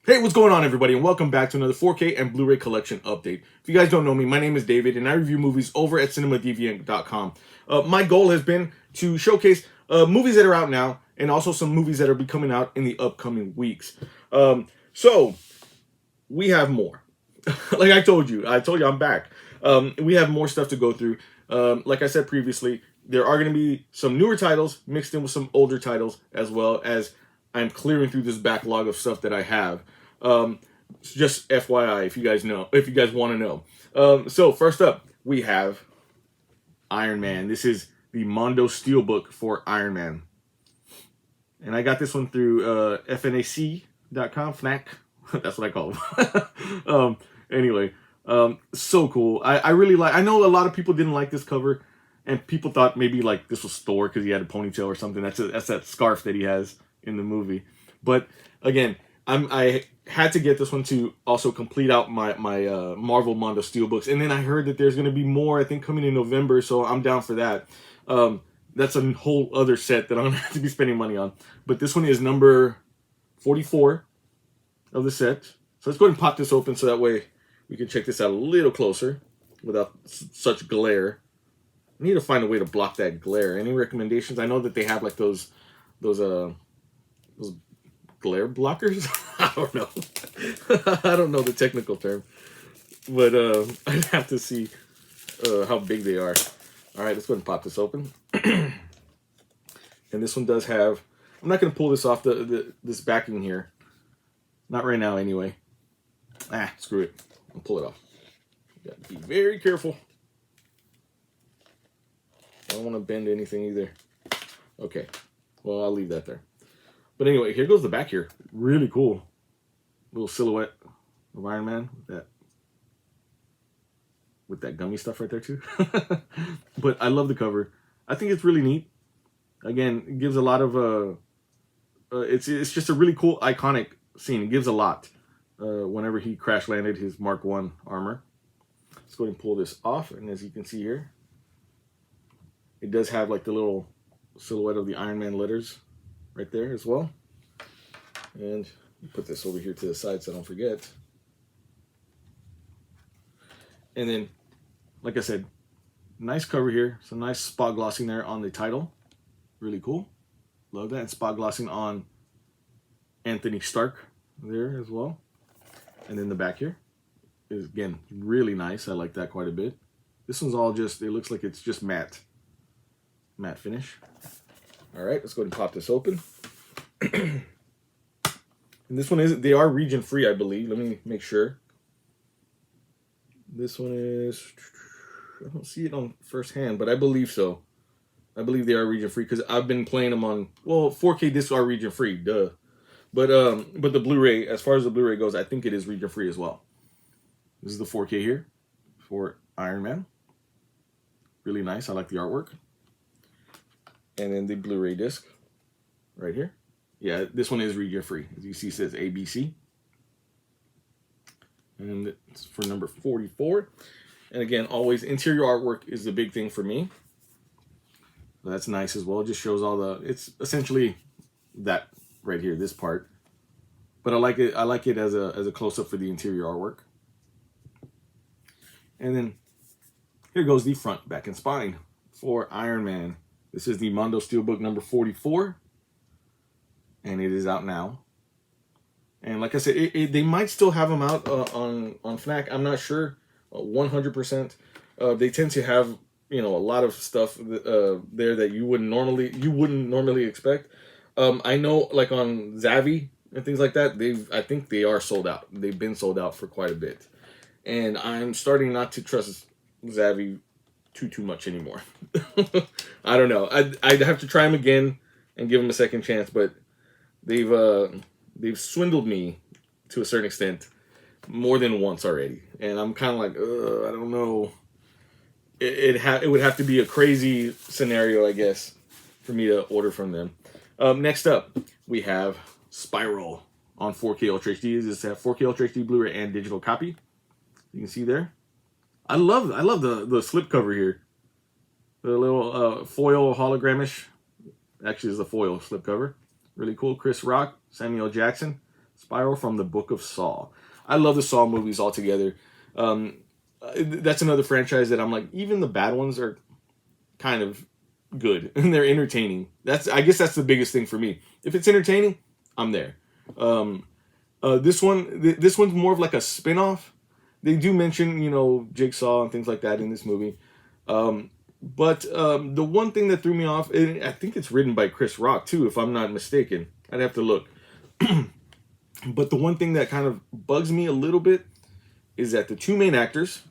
Hey, what's going on, everybody, and welcome back to another 4K and Blu-ray collection update. If you guys don't know me, my name is David, and I review movies over at CinemaDeviant.com. My goal has been to showcase movies that are out now, and also some movies that are be coming out in the upcoming weeks. So we have more. Like I told you I'm back. We have more stuff to go through. Like I said previously, there are going to be some newer titles mixed in with some older titles, as well as I'm clearing through this backlog of stuff that I have. Just FYI, if you guys know, if you guys want to know. So first up, we have Iron Man. This is the Mondo Steelbook for Iron Man, and I got this one through FNAC.com, FNAC. That's what I call them. Anyway, so cool. I really like. I know a lot of people didn't like this cover, and people thought maybe like this was Thor because he had a ponytail or something. That's that scarf that he has in the movie. But again, I had to get this one to also complete out my Marvel Mondo Steelbooks, and then I heard that there's going to be more. I think coming in November, so I'm down for that. That's a whole other set that I'm gonna have to be spending money on. But this one is number 44 of the set. So let's go ahead and pop this open so that way we can check this out a little closer without such glare. I need to find a way to block that glare. Any recommendations? I know that they have like those glare blockers. I don't know. I don't know the technical term, but I'd have to see how big they are. All right, let's go ahead and pop this open. And this one does have. I'm not going to pull this off this backing here. Not right now, anyway. Screw it. I'll pull it off. You got to be very careful. I don't want to bend anything either. Okay. Well, I'll leave that there. But anyway, here goes the back here. Really cool. Little silhouette of Iron Man with that gummy stuff right there too. But I love the cover. I think it's really neat. Again, it gives a lot of it's just a really cool iconic scene. It gives a lot whenever he crash landed his Mark I armor. Let's go ahead and pull this off, and as you can see here, it does have like the little silhouette of the Iron Man letters right there as well. And put this over here to the side so I don't forget. And then, like I said, nice cover here. Some nice spot glossing there on the title. Really cool. Love that. And spot glossing on Anthony Stark there as well. And then the back here is, again, really nice. I like that quite a bit. This one's all just, it looks like it's just matte finish. All right, let's go ahead and pop this open. And this one is, they are region free, I believe. Let me make sure. This one is, I don't see it on first hand, but I believe so. I believe they are region free because I've been playing them on, well, 4K discs are region free, duh. But the Blu-ray, as far as the Blu-ray goes, I think it is region free as well. This is the 4K here for Iron Man. Really nice. I like the artwork. And then the Blu-ray disc right here. Yeah, this one is region free. As you see, it says ABC. And it's for number 44. And again, always interior artwork is the big thing for me. That's nice as well. It just shows all the, it's essentially that right here, this part. But I like it as a close-up for the interior artwork. And then here goes the front, back, and spine for Iron Man. This is the Mondo Steelbook number 44. And it is out now. And like I said, they might still have them out on FNAC. I'm not sure 100%. They tend to have, you know, a lot of stuff there that you wouldn't normally expect. I know, like on Zavvi and things like that, I think they are sold out. They've been sold out for quite a bit, and I'm starting not to trust Zavvi too much anymore. I don't know. I'd have to try them again and give them a second chance, but they've swindled me to a certain extent more than once already, and I'm kind of like, I don't know. It would have to be a crazy scenario, I guess, for me to order from them. Next up, we have Spiral on 4K Ultra HD. This is a 4K Ultra HD Blu-ray and digital copy. You can see there. I love the slipcover here. The little foil hologramish. Actually, is a foil slipcover. Really cool. Chris Rock, Samuel Jackson. Spiral from the Book of Saw. I love the Saw movies altogether. That's another franchise that I'm like, even the bad ones are kind of good and they're entertaining. I guess that's the biggest thing for me. If it's entertaining, I'm there. This one's more of like a spin-off. They do mention, Jigsaw and things like that in this movie. But the one thing that threw me off, and I think it's written by Chris Rock too, if I'm not mistaken. I'd have to look. But the one thing that kind of bugs me a little bit is that the two main actors,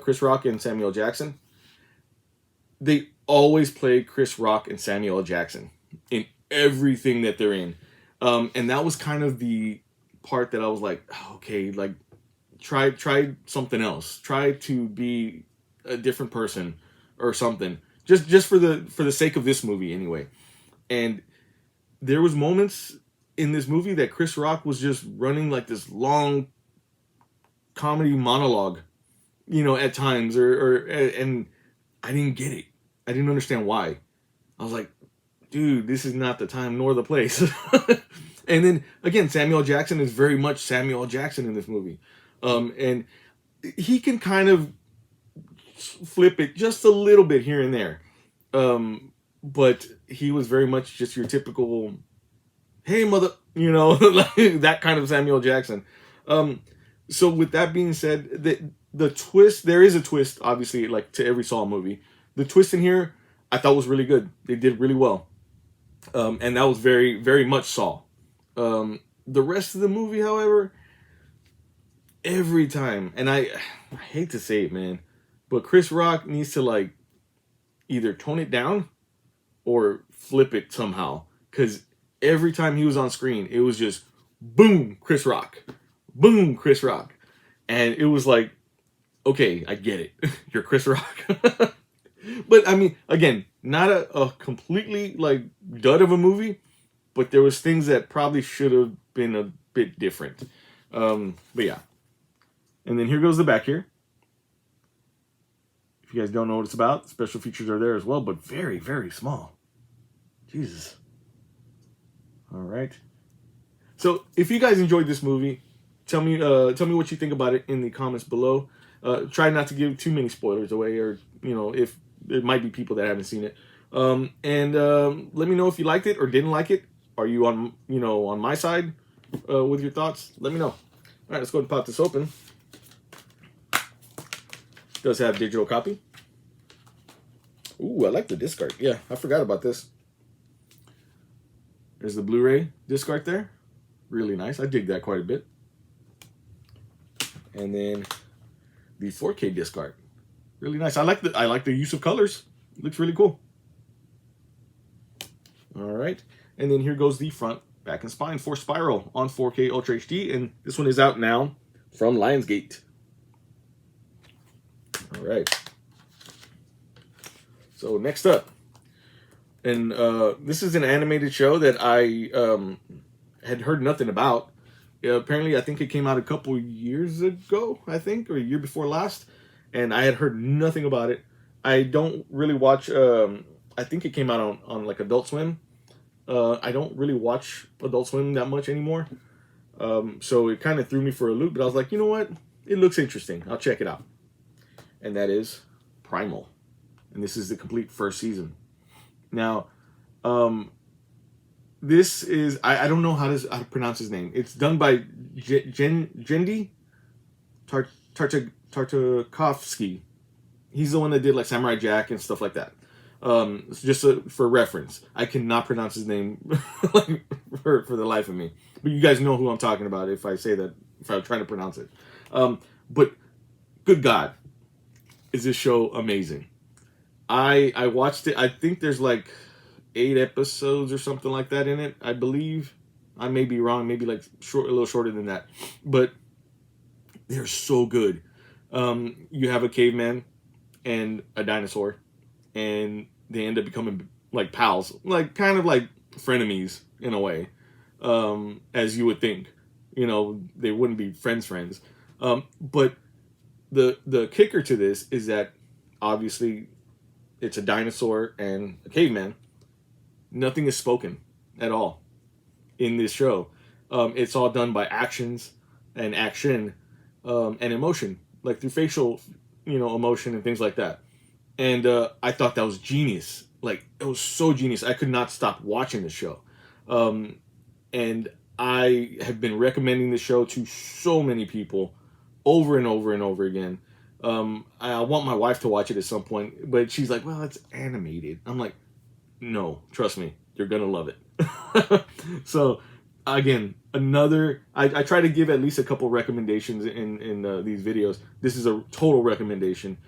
Chris Rock and Samuel Jackson, they always play Chris Rock and Samuel Jackson in everything that they're in. And that was kind of the part that I was like, okay, like try something else. Try to be a different person or something. Just for the sake of this movie anyway. And there was moments in this movie that Chris Rock was just running like this long comedy monologue, at times, and I didn't get it. I didn't understand why. I was like, dude, this is not the time nor the place. And then again, Samuel Jackson is very much Samuel Jackson in this movie, and he can kind of flip it just a little bit here and there, but he was very much just your typical, hey mother, like that kind of Samuel Jackson. So with that being said, the twist, there is a twist, obviously, like to every Saw movie. The twist in here, I thought was really good. They did really well. And that was very, very much Saw. The rest of the movie, however, every time, and I hate to say it, man, but Chris Rock needs to like either tone it down or flip it somehow. Because every time he was on screen, it was just boom, Chris Rock. Boom, Chris Rock. And it was like, okay, I get it. You're Chris Rock. But I mean, again, not a completely like dud of a movie, but there was things that probably should have been a bit different. But yeah. And then here goes the back here. If you guys don't know what it's about, special features are there as well, but very, very small. Jesus. All right. So if you guys enjoyed this movie, tell me what you think about it in the comments below. Try not to give too many spoilers away, or if there might be people that haven't seen it. And let me know if you liked it or didn't like it. Are you on my side with your thoughts? Let me know. All right, let's go and pop this open. It does have digital copy. Ooh, I like the disc art. Yeah, I forgot about this. There's the Blu-ray disc art there. Really nice. I dig that quite a bit. And then the 4K disc art. Really nice. I like the use of colors. It looks really cool. All right. And then here goes the front, back, and spine for Spiral on 4K Ultra HD. And this one is out now from Lionsgate. All right. So next up. And this is an animated show that I had heard nothing about. Apparently, I think it came out a couple years ago, or a year before last. And I had heard nothing about it. I don't really watch, I think it came out on like Adult Swim. I don't really watch Adult Swim that much anymore. So it kind of threw me for a loop, but I was like, you know what? It looks interesting. I'll check it out. And that is Primal. And this is the complete first season. Now, this is, I don't know how to pronounce his name. It's done by Genndy Tartakovsky. He's the one that did like Samurai Jack and stuff like that. Just for reference, I cannot pronounce his name for the life of me. But you guys know who I'm talking about if I say that, if I'm trying to pronounce it. But good God, is this show amazing. I watched it. I think there's like 8 episodes or something like that in it, I believe. I may be wrong, maybe like a little shorter than that. But they're so good. You have a caveman and a dinosaur, and they end up becoming like pals, like kind of like frenemies in a way, as you would think. They wouldn't be friends. But the kicker to this is that obviously it's a dinosaur and a caveman. Nothing is spoken at all in this show. It's all done by actions and action and emotion, like through facial, emotion and things like that. And I thought that was genius. Like, it was so genius. I could not stop watching the show. And I have been recommending the show to so many people over and over and over again. I want my wife to watch it at some point, but she's like, well, it's animated. I'm like, no, trust me, you're going to love it. So, again, I try to give at least a couple recommendations in these videos. This is a total recommendation,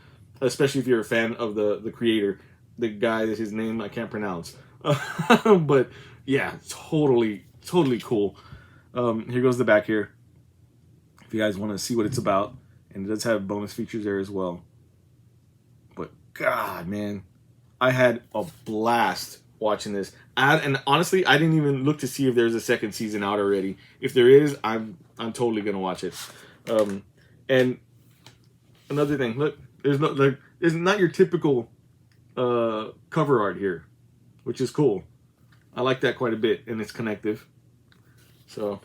especially if you're a fan of the creator, the guy that his name I can't pronounce. But yeah, totally cool. Here goes the back here. If you guys want to see what it's about, and it does have bonus features there as well. But God, man, I had a blast watching this. And honestly, I didn't even look to see if there's a second season out already. If there is, I'm totally gonna watch it. And another thing, look, there's not your typical cover art here, which is cool. I like that quite a bit, and it's connective. So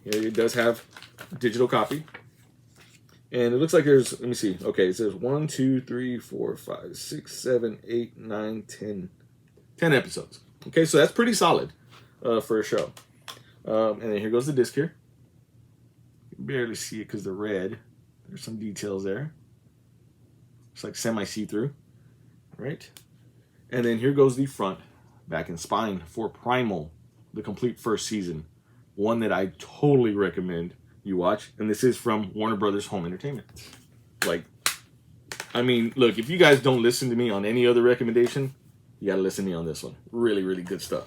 here it does have a digital copy. And it looks like there's, let me see. Okay, it says 1, 2, 3, 4, 5, 6, 7, 8, 9, 10. 10 episodes. Okay, so that's pretty solid for a show. And then here goes the disc here. You can barely see it because they're red. There's some details there. It's like semi-see-through. Right? And then here goes the front, back and spine for Primal, the complete first season. One that I totally recommend you watch. And this is from Warner Brothers Home Entertainment. Like, I mean, look, if you guys don't listen to me on any other recommendation, you gotta listen to me on this one. Really, really good stuff.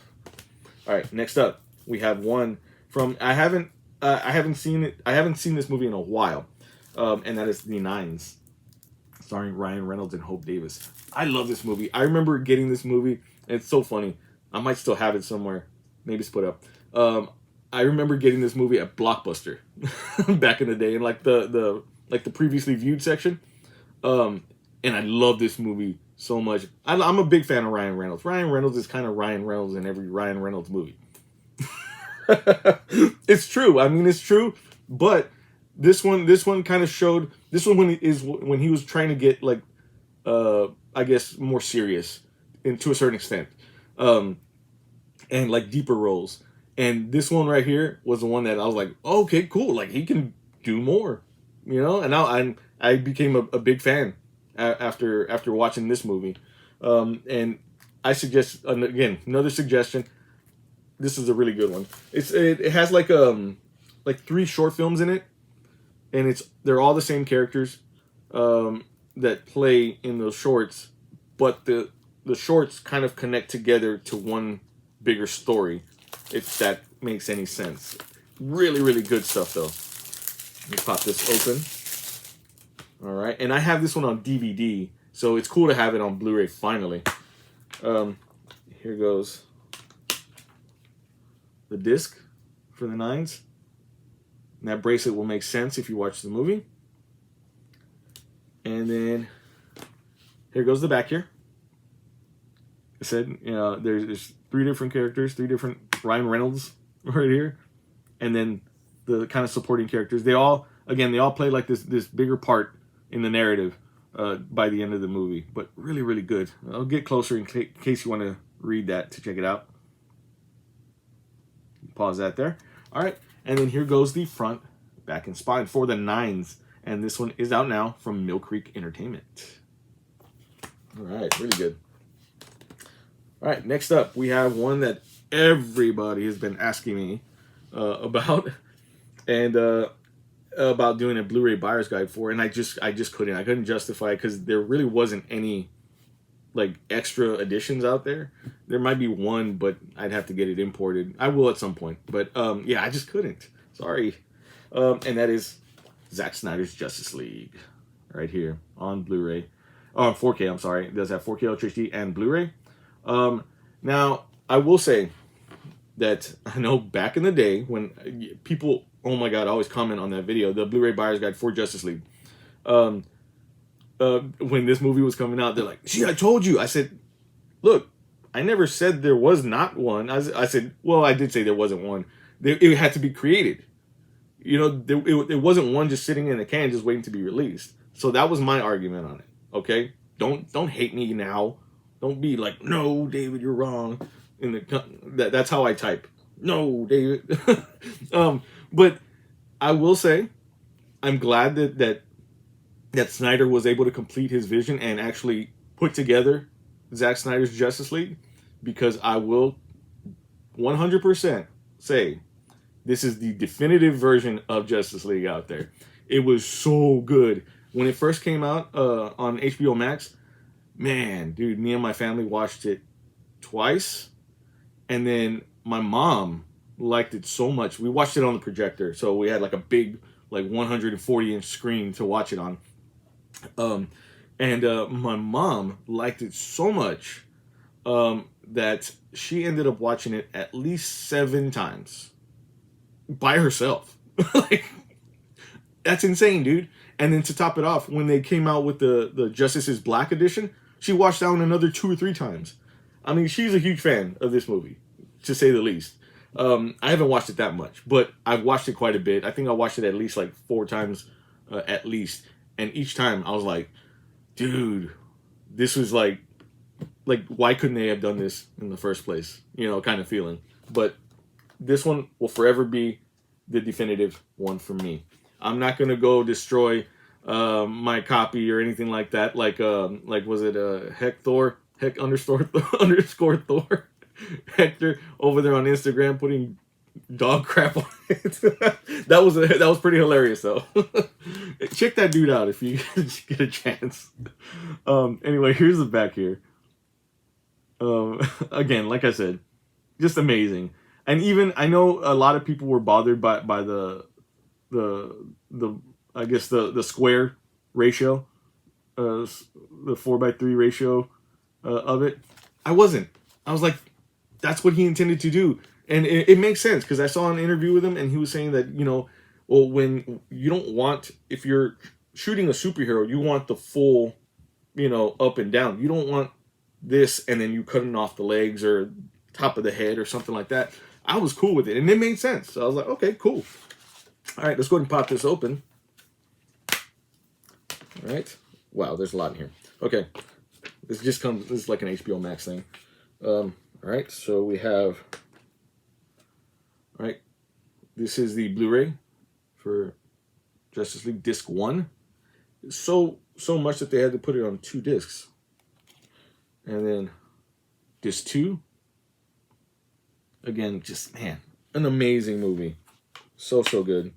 All right, next up, we have one from I haven't seen it. I haven't seen this movie in a while, and that is The Nines, starring Ryan Reynolds and Hope Davis. I love this movie. I remember getting this movie, and it's so funny. I might still have it somewhere. Maybe it's put up. I remember getting this movie at Blockbuster back in the day, in like the previously viewed section. And I love this movie so much. I'm a big fan of Ryan Reynolds. Ryan Reynolds is kind of Ryan Reynolds in every Ryan Reynolds movie. It's true. I mean, it's true. But this one kind of showed. This one when he was trying to get like, I guess more serious, to a certain extent, and like deeper roles. And this one right here was the one that I was like, oh, okay, cool. Like, he can do more, And I became a big fan after watching this movie. And I suggest, again, another suggestion. This is a really good one. It has like 3 short films in it, and they're all the same characters that play in those shorts, but the shorts kind of connect together to one bigger story, if that makes any sense. Really, really good stuff, though. Let me pop this open. All right, and I have this one on DVD, so it's cool to have it on Blu-ray finally. Here goes the disc for the Nines. And that bracelet will make sense if you watch the movie. And then here goes the back here. I said, there's 3 different characters, 3 different Ryan Reynolds right here, and then the kind of supporting characters. They all play like this bigger part in the narrative by the end of the movie. But really, really good. I'll get closer in case you want to read that to check it out. Pause that there. All right, and then here goes the front, back and spine for the Nines, and this one is out now from Mill Creek Entertainment. All right, really good. All right, next up, we have one that everybody has been asking me about, and about doing a Blu-ray buyer's guide for, and I just couldn't justify it because there really wasn't any like extra editions out there. There might be one, but I'd have to get it imported. I will at some point, but yeah, I just couldn't. Sorry. And that is Zack Snyder's Justice League right here on Blu-ray. Oh, 4K, I'm sorry. It does have 4K Ultra HD and Blu-ray. Now, I will say that I know back in the day when people, oh my God, always comment on that video, the Blu-ray buyer's guide for Justice League. When this movie was coming out, they're like, see, I told you. I said, look, I never said there was not one. I said, well, I did say there wasn't one. It had to be created. You know, it wasn't one just sitting in a can just waiting to be released. So that was my argument on it. Okay, don't hate me now. Don't be like, no, David, you're wrong. That's how I type. No, David. But I will say, I'm glad that Snyder was able to complete his vision and actually put together Zack Snyder's Justice League, because I will 100% say this is the definitive version of Justice League out there. It was so good. When it first came out on HBO Max, man, dude, me and my family watched it twice. And then my mom liked it so much. We watched it on the projector. So we had like a big, like 140-inch screen to watch it on. And my mom liked it so much that she ended up watching it at least 7 times by herself. Like, that's insane, dude. And then to top it off, when they came out with the Justice is Black edition, she watched that one another 2 or 3 times. I mean, she's a huge fan of this movie, to say the least. I haven't watched it that much, but I've watched it quite a bit. I think I watched it at least like 4 times, at least. And each time I was like, dude, this was like, why couldn't they have done this in the first place? You know, kind of feeling. But this one will forever be the definitive one for me. I'm not gonna go destroy my copy or anything like that. Like was it Heck underscore Thor Hector over there on Instagram putting dog crap on it. that was pretty hilarious though. Check that dude out if you get a chance. Anyway, here's the back here. Again, like I said, just amazing. And even I know a lot of people were bothered by the I guess the square ratio, the 4:3 ratio of it. I wasn't. I was like, that's what he intended to do, and it makes sense because I saw an interview with him and he was saying that, you know, well, when you don't want, if you're shooting a superhero, you want the full, you know, up and down. You don't want this and then you cutting off the legs or top of the head or something like that. I was cool with it and it made sense. So I was like, okay, cool. All right, let's go ahead and pop this open. All right. Wow, there's a lot in here. Okay. This is like an HBO Max thing. All right, so we have, all right, this is the Blu-ray for Justice League Disc 1. So much that they had to put it on 2 discs. And then Disc 2. Again, just, man, an amazing movie. So good.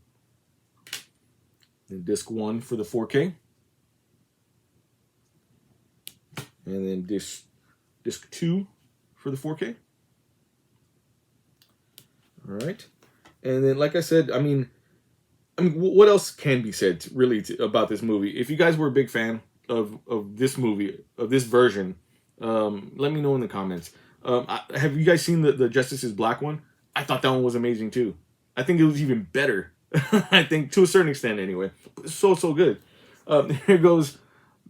And Disc 1 for the 4K. And then Disc 2 for the 4K. All right. And then, like I said, I mean, what else can be said about this movie? If you guys were a big fan of this movie, of this version, let me know in the comments. Have you guys seen the Justice is Black one? I thought that one was amazing too. I think it was even better. I think to a certain extent anyway. So good. Here goes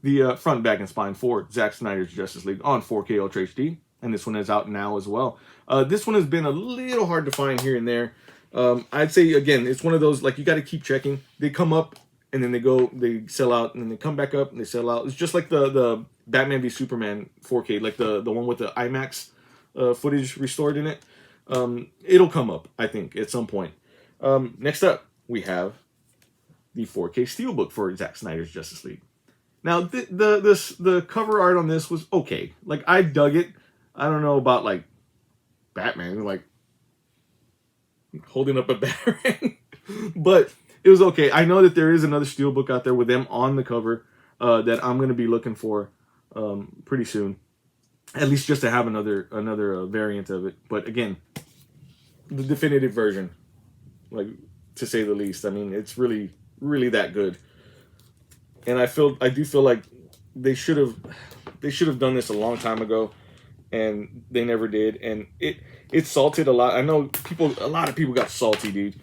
the front, back, and spine for Zack Snyder's Justice League on 4K Ultra HD. And this one is out now as well. This one has been a little hard to find here and there. I'd say, again, it's one of those, like, you got to keep checking. They come up, and then they sell out, and then they come back up, and they sell out. It's just like the Batman v Superman 4K, like the one with the IMAX footage restored in it. It'll come up, I think, at some point. Next up, we have the 4K Steelbook for Zack Snyder's Justice League. Now, the cover art on this was okay. Like, I dug it. I don't know about, like, Batman, like, holding up a batarang. But it was okay. I know that there is another Steelbook out there with them on the cover that I'm going to be looking for pretty soon. At least just to have another variant of it. But, again, the definitive version, like, to say the least. I mean, it's really, really that good. And I do feel like they should have done this a long time ago, and they never did. And it salted a lot. I know a lot of people got salty, dude,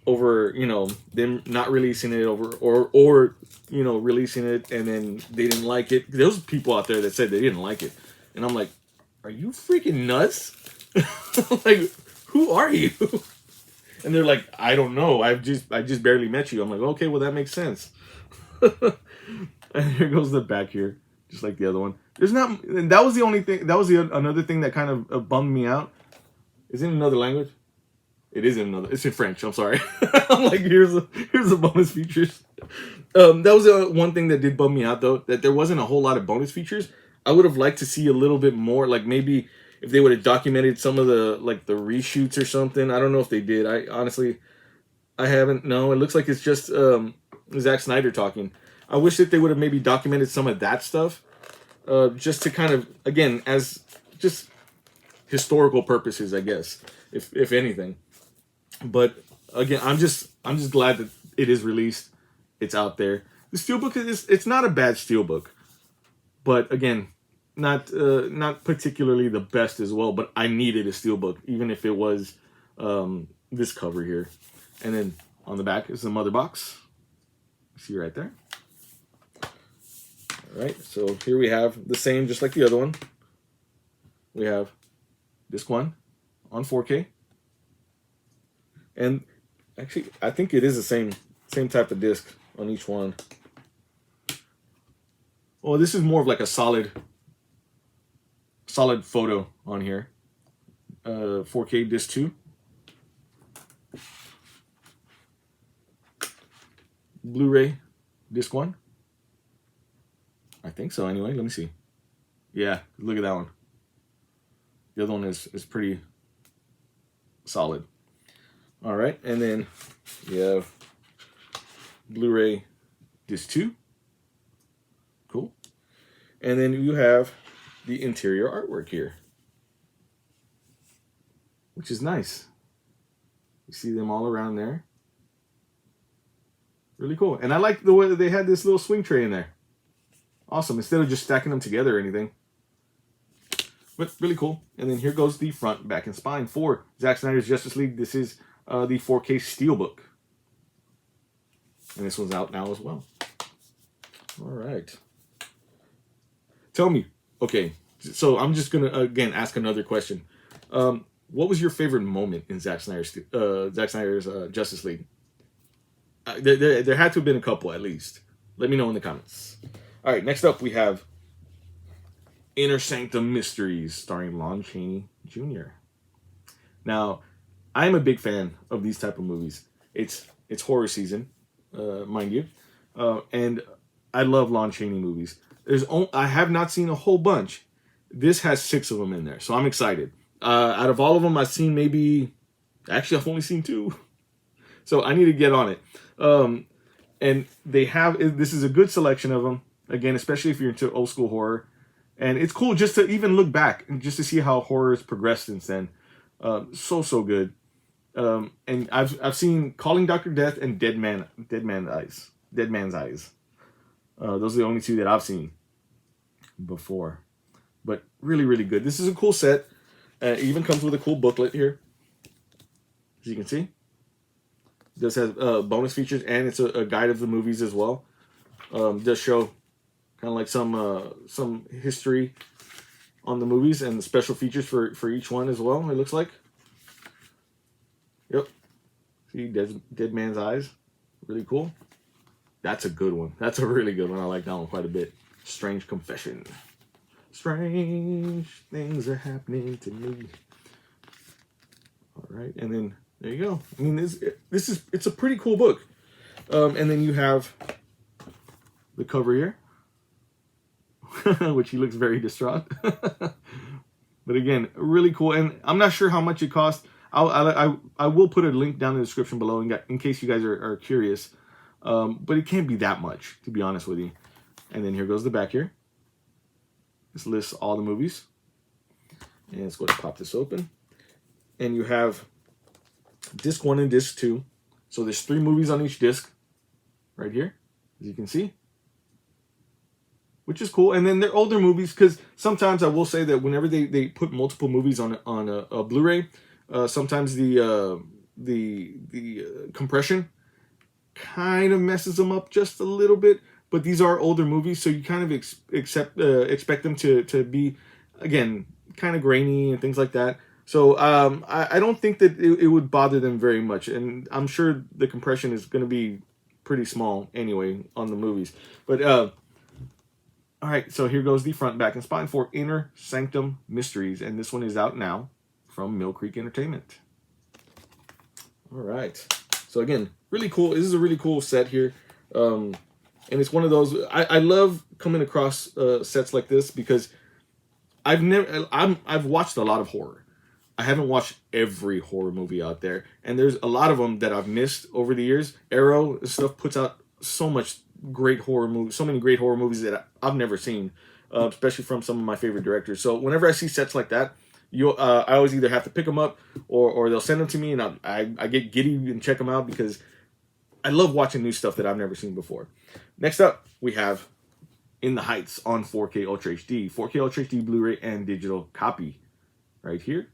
over, you know, them not releasing it or you know, releasing it and then they didn't like it. There was people out there that said they didn't like it, and I'm like, are you freaking nuts? Like, who are you? And they're like, I don't know. I just barely met you. I'm like, okay, well that makes sense. And here goes the back here, just like the other one. There's not. And that was the only thing. That was another thing that kind of bummed me out. Is it in another language? It is in another. It's in French. I'm sorry. I'm like, here's the bonus features. That was one thing that did bum me out though. That there wasn't a whole lot of bonus features. I would have liked to see a little bit more. Like maybe if they would have documented some of the the reshoots or something. I don't know if they did. I honestly, I haven't. No, it looks like it's just Zack Snyder talking. I wish that they would have maybe documented some of that stuff, just to kind of, again, as just historical purposes, I guess, if anything. But again, I'm just glad that it is released. It's out there. The steelbook it's not a bad steelbook, but again, not particularly the best as well. But I needed a steelbook, even if it was this cover here, and then on the back is the mother box. See right there. All right, so here we have the same, just like the other one. We have disc 1 on 4K. And actually, I think it is the same type of disc on each one. Oh, this is more of like a solid photo on here. 4K disc 2. Blu-ray disc 1. I think so anyway. Let me see. Yeah, look at that one. The other one is pretty solid. All right, and then you have Blu-ray disc 2. Cool. And then you have the interior artwork here, which is nice. You see them all around there. Really cool. And I like the way that they had this little swing tray in there. Awesome. Instead of just stacking them together or anything. But really cool. And then here goes the front, back, and spine for Zack Snyder's Justice League. This is the 4K Steelbook. And this one's out now as well. All right. Tell me. Okay. So I'm just going to, again, ask another question. What was your favorite moment in Zack Snyder's Justice League? There had to have been a couple at least. Let me know in the comments. All right. Next up, we have Inner Sanctum Mysteries, starring Lon Chaney Jr. Now, I'm a big fan of these type of movies. It's horror season, mind you, and I love Lon Chaney movies. I have not seen a whole bunch. This has 6 of them in there, so I'm excited. Out of all of them, I've seen I've only seen 2, so I need to get on it. And this is a good selection of them. Again, especially if you're into old school horror. And it's cool just to even look back and just to see how horror has progressed since then. So good. And I've seen Calling Dr. Death and Dead Man's Eyes. Those are the only 2 that I've seen before. But really, really good. This is a cool set. It even comes with a cool booklet here, as you can see. It does have bonus features, and it's a guide of the movies as well. Does show kind of like some history on the movies and the special features for each one as well, it looks like. Yep. See, Dead Man's Eyes. Really cool. That's a good one. That's a really good one. I like that one quite a bit. Strange Confession. Strange things are happening to me. All right, and then there you go. I mean, it's a pretty cool book. And then you have the cover here, which he looks very distraught. But again, really cool. And I'm not sure how much it cost. I will put a link down in the description below in case you guys are curious. But it can't be that much, to be honest with you. And then here goes the back here. This lists all the movies. And let's go to pop this open. And you have disc 1 and disc 2. So there's 3 movies on each disc. Right here, as you can see. Which is cool. And then they're older movies, because sometimes I will say that whenever they put multiple movies on a Blu-ray, sometimes the compression kind of messes them up just a little bit. But these are older movies, so you kind of expect them to be, again, kind of grainy and things like that. So I don't think that it would bother them very much, and I'm sure the compression is going to be pretty small anyway on the movies. But all right, so here goes the front, back, and spine for Inner Sanctum Mysteries, and this one is out now from Mill Creek Entertainment. All right, so again, really cool. This is a really cool set here, and it's one of those I love coming across sets like this because I've watched a lot of horror. I haven't watched every horror movie out there, and there's a lot of them that I've missed over the years. Arrow and stuff puts out so much great horror movies, so many great horror movies that I've never seen, especially from some of my favorite directors. So whenever I see sets like that, I always either have to pick them up or they'll send them to me, and I get giddy and check them out because I love watching new stuff that I've never seen before. Next up, we have In the Heights on 4K Ultra HD, 4K Ultra HD Blu-ray and digital copy, right here.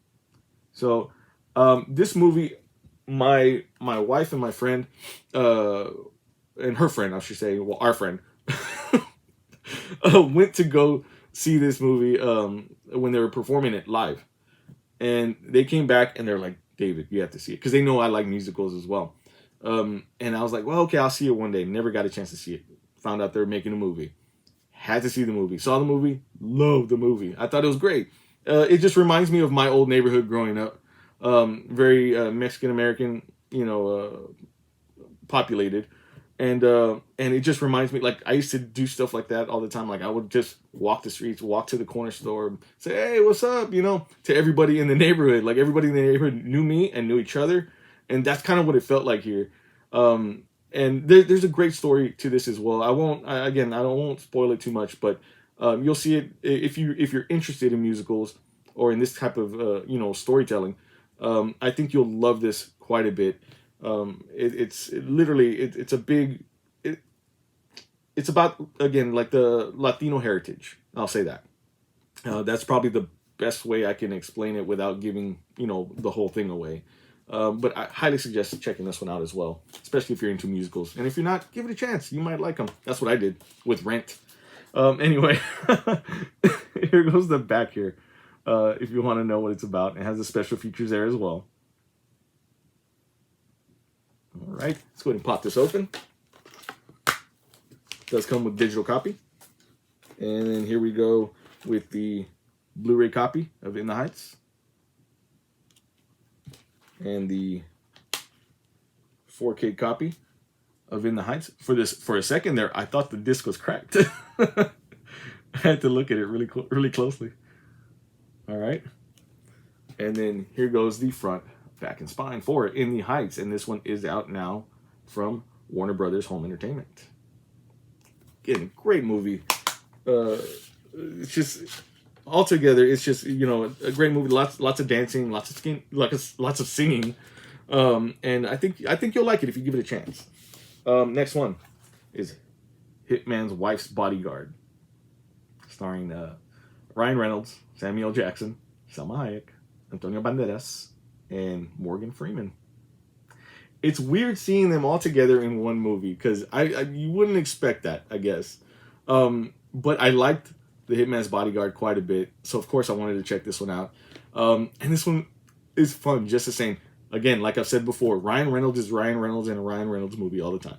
So this movie, my wife and my friend, and her friend, I should say, well, our friend, went to go see this movie when they were performing it live. And they came back and they're like, David, you have to see it. Because they know I like musicals as well. And I was like, well, okay, I'll see it one day. Never got a chance to see it. Found out they were making a movie. Had to see the movie. Saw the movie. Loved the movie. I thought it was great. It just reminds me of my old neighborhood growing up. Very Mexican-American, populated. And it just reminds me, like, I used to do stuff like that all the time. Like, I would just walk the streets, walk to the corner store, say, hey, what's up, to everybody in the neighborhood. Like, everybody in the neighborhood knew me and knew each other. And that's kind of what it felt like here. And there's a great story to this as well. I won't spoil it too much, but you'll see it if you're interested in musicals or in this type of storytelling. I think you'll love this quite a bit. It's about, again, like the Latino heritage. I'll say that. That's probably the best way I can explain it without giving the whole thing away. But I highly suggest checking this one out as well, especially if you're into musicals. And if you're not, give it a chance. You might like them. That's what I did with Rent. Anyway, here goes the back here. If you want to know what it's about, it has the special features there as well. All right, let's go ahead and pop this open. It does come with digital copy. And then here we go with the Blu-ray copy of In the Heights. And the 4K copy of In the Heights. For a second there, I thought the disc was cracked. I had to look at it really closely. All right. And then here goes the front, back, and spine for In the Heights. And this one is out now from Warner Brothers Home Entertainment. Again, great movie. It's just... Altogether, it's just a great movie. Lots of dancing, lots of singing, and I think you'll like it if you give it a chance. Next one is Hitman's Wife's Bodyguard, starring Ryan Reynolds, Samuel Jackson, Salma Hayek, Antonio Banderas, and Morgan Freeman. It's weird seeing them all together in one movie because you wouldn't expect that, I guess. But I liked The Hitman's Bodyguard quite a bit, so of course I wanted to check this one out. And this one is fun just the same. Again, like I've said before, Ryan Reynolds is Ryan Reynolds in a Ryan Reynolds movie all the time.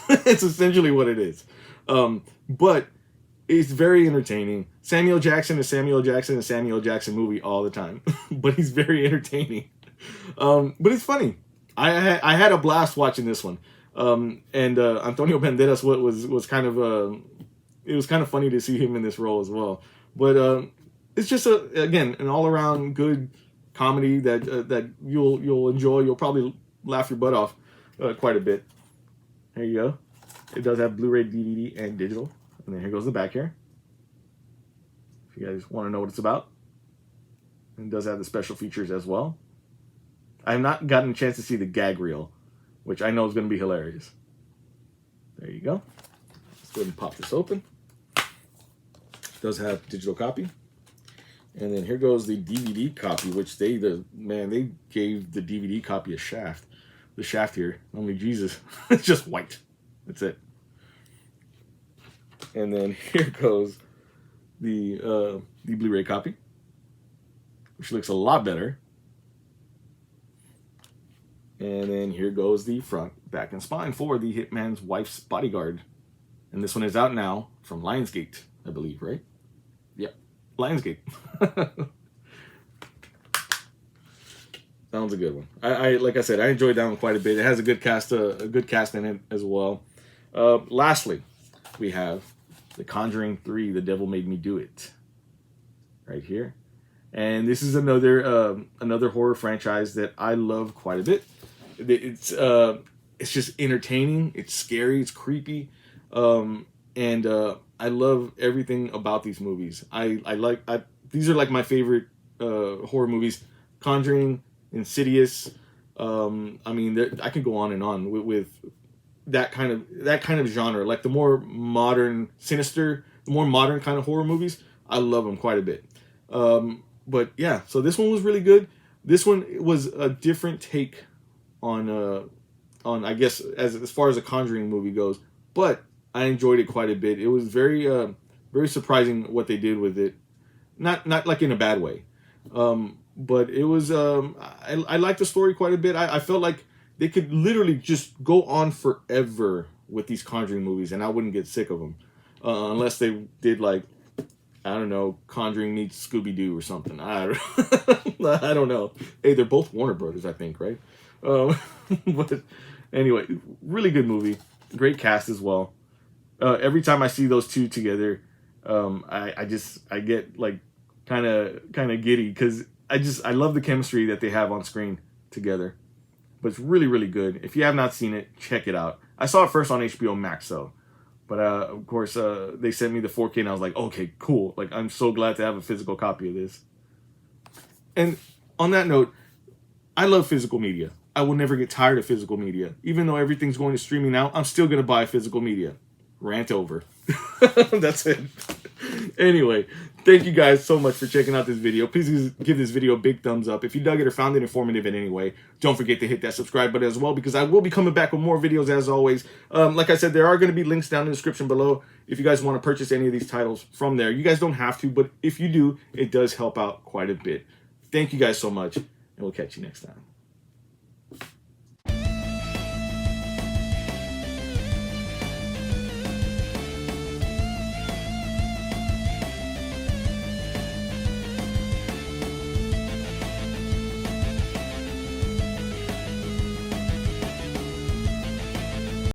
It's essentially what it is. But it's very entertaining. Samuel Jackson is Samuel Jackson in a Samuel Jackson movie all the time. But he's very entertaining. But it's funny. I had a blast watching this one. And Antonio Banderas was kind of... it was kind of funny to see him in this role as well. But it's just, again, an all-around good comedy that you'll enjoy. You'll probably laugh your butt off quite a bit. There you go. It does have Blu-ray, DVD, and digital. And then here goes the back here. If you guys want to know what it's about. And it does have the special features as well. I have not gotten a chance to see the gag reel, which I know is going to be hilarious. There you go. Let's go ahead and pop this open. It does have digital copy. And then here goes the DVD copy, which they gave the DVD copy a shaft. The shaft here, only Jesus, it's just white. That's it. And then here goes the Blu-ray copy. which looks a lot better. And then here goes the front, back, and spine for the Hitman's Wife's Bodyguard. And this one is out now from Lionsgate, I believe, right? Yep, Lionsgate. That one's a good one. I like I said, I enjoyed that one quite a bit. It has a good cast in it as well. Lastly, we have The Conjuring 3, The Devil Made Me Do It, right here. And this is another horror franchise that I love quite a bit. It's just entertaining. It's scary. It's creepy, and I love everything about these movies. These are like my favorite horror movies. Conjuring, Insidious. I mean, I could go on and on with that kind of genre. Like the more modern, sinister, the more modern kind of horror movies. I love them quite a bit. But yeah, so this one was really good. This one was a different take on I guess as far as a Conjuring movie goes, but I enjoyed it quite a bit. It was very surprising what they did with it, not like in a bad way, but it was I liked the story quite a bit. I felt like they could literally just go on forever with these Conjuring movies, and I wouldn't get sick of them unless they did like, I don't know, Conjuring meets Scooby-Doo or something. I don't know. Hey, they're both Warner Brothers, I think, right? But anyway, really good movie. Great cast as well. Every time I see those two together, I get like kind of giddy because I love the chemistry that they have on screen together. But it's really, really good. If you have not seen it, check it out. I saw it first on HBO Max, though. But of course, they sent me the 4K, and I was like, okay, cool. Like, I'm so glad to have a physical copy of this. And on that note, I love physical media. I will never get tired of physical media. Even though everything's going to streaming now, I'm still going to buy physical media. Rant over. That's it. Anyway, thank you guys so much for checking out this video. Please give this video a big thumbs up. If you dug it or found it informative in any way, don't forget to hit that subscribe button as well, because I will be coming back with more videos as always. Like I said, there are going to be links down in the description below if you guys want to purchase any of these titles from there. You guys don't have to, but if you do, it does help out quite a bit. Thank you guys so much, and we'll catch you next time.